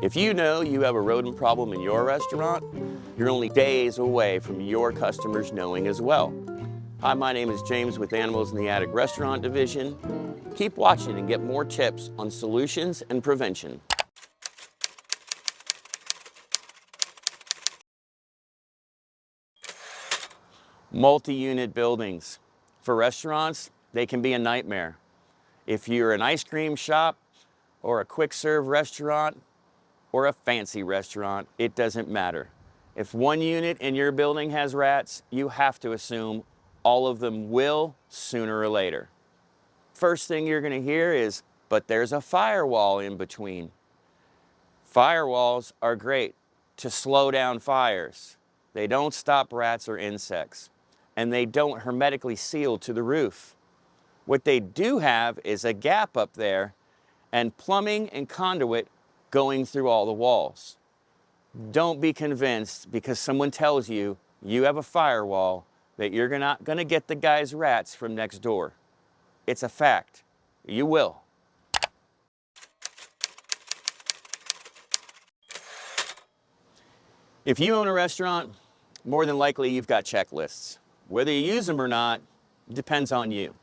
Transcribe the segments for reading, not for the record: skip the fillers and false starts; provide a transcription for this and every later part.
If you know you have a rodent problem in your restaurant, you're only days away from your customers knowing as well. Hi, my name is James with Animals in the Attic Restaurant Division. Keep watching and get more tips on solutions and prevention. Multi-unit buildings. For restaurants, they can be a nightmare. If you're an ice cream shop or a quick serve restaurant or a fancy restaurant, it doesn't matter. If one unit in your building has rats, you have to assume all of them will sooner or later. First thing you're going to hear is, but there's a firewall in between. Firewalls are great to slow down fires. They don't stop rats or insects, and they don't hermetically seal to the roof. What they do have is a gap up there and plumbing and conduit going through all the walls. Don't be convinced because someone tells you you have a firewall that you're not going to get the guy's rats from next door. It's a fact. You will. If you own a restaurant, more than likely you've got checklists. Whether you use them or not depends on you.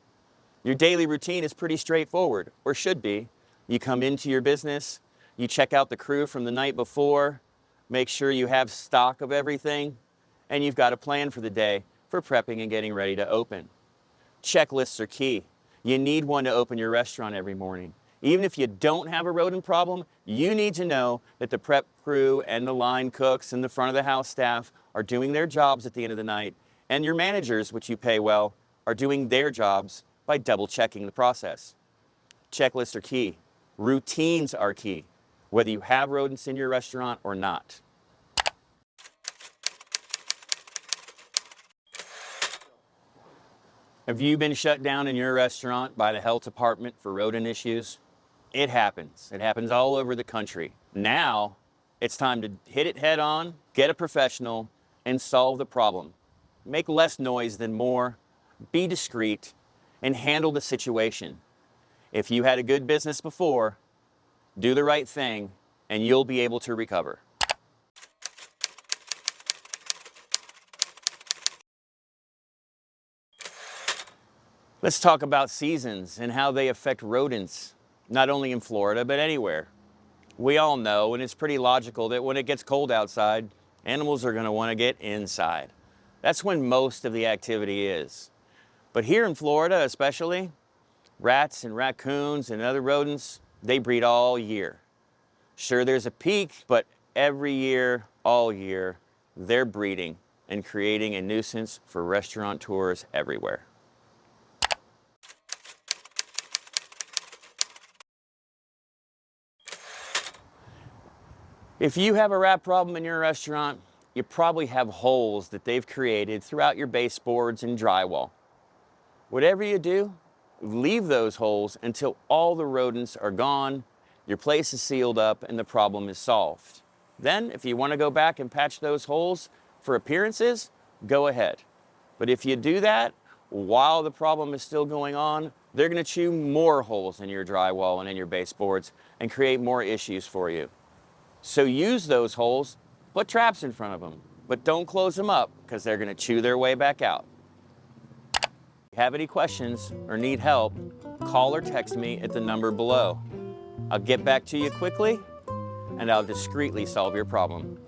Your daily routine is pretty straightforward, or should be. You come into your business, you check out the crew from the night before, make sure you have stock of everything, and you've got a plan for the day for prepping and getting ready to open. Checklists are key. You need one to open your restaurant every morning. Even if you don't have a rodent problem, you need to know that the prep crew and the line cooks and the front of the house staff are doing their jobs at the end of the night, and your managers, which you pay well, are doing their jobs by double checking the process. Checklists are key. Routines are key, whether you have rodents in your restaurant or not. Have you been shut down in your restaurant by the health department for rodent issues? It happens. It happens all over the country. Now, it's time to hit it head on, get a professional, and solve the problem. Make less noise than more, be discreet, and handle the situation. If you had a good business before, do the right thing, and you'll be able to recover. Let's talk about seasons and how they affect rodents, not only in Florida, but anywhere. We all know, and it's pretty logical, that when it gets cold outside, animals are going to want to get inside. That's when most of the activity is. But here in Florida especially, rats and raccoons and other rodents, they breed all year. Sure, there's a peak, but every year, all year, they're breeding and creating a nuisance for restaurateurs everywhere. If you have a rat problem in your restaurant, you probably have holes that they've created throughout your baseboards and drywall. Whatever you do, leave those holes until all the rodents are gone, your place is sealed up, and the problem is solved. Then, if you want to go back and patch those holes for appearances, go ahead. But if you do that while the problem is still going on, they're going to chew more holes in your drywall and in your baseboards and create more issues for you. So use those holes, put traps in front of them, but don't close them up because they're going to chew their way back out. If you have any questions or need help, call or text me at the number below. I'll get back to you quickly and I'll discreetly solve your problem.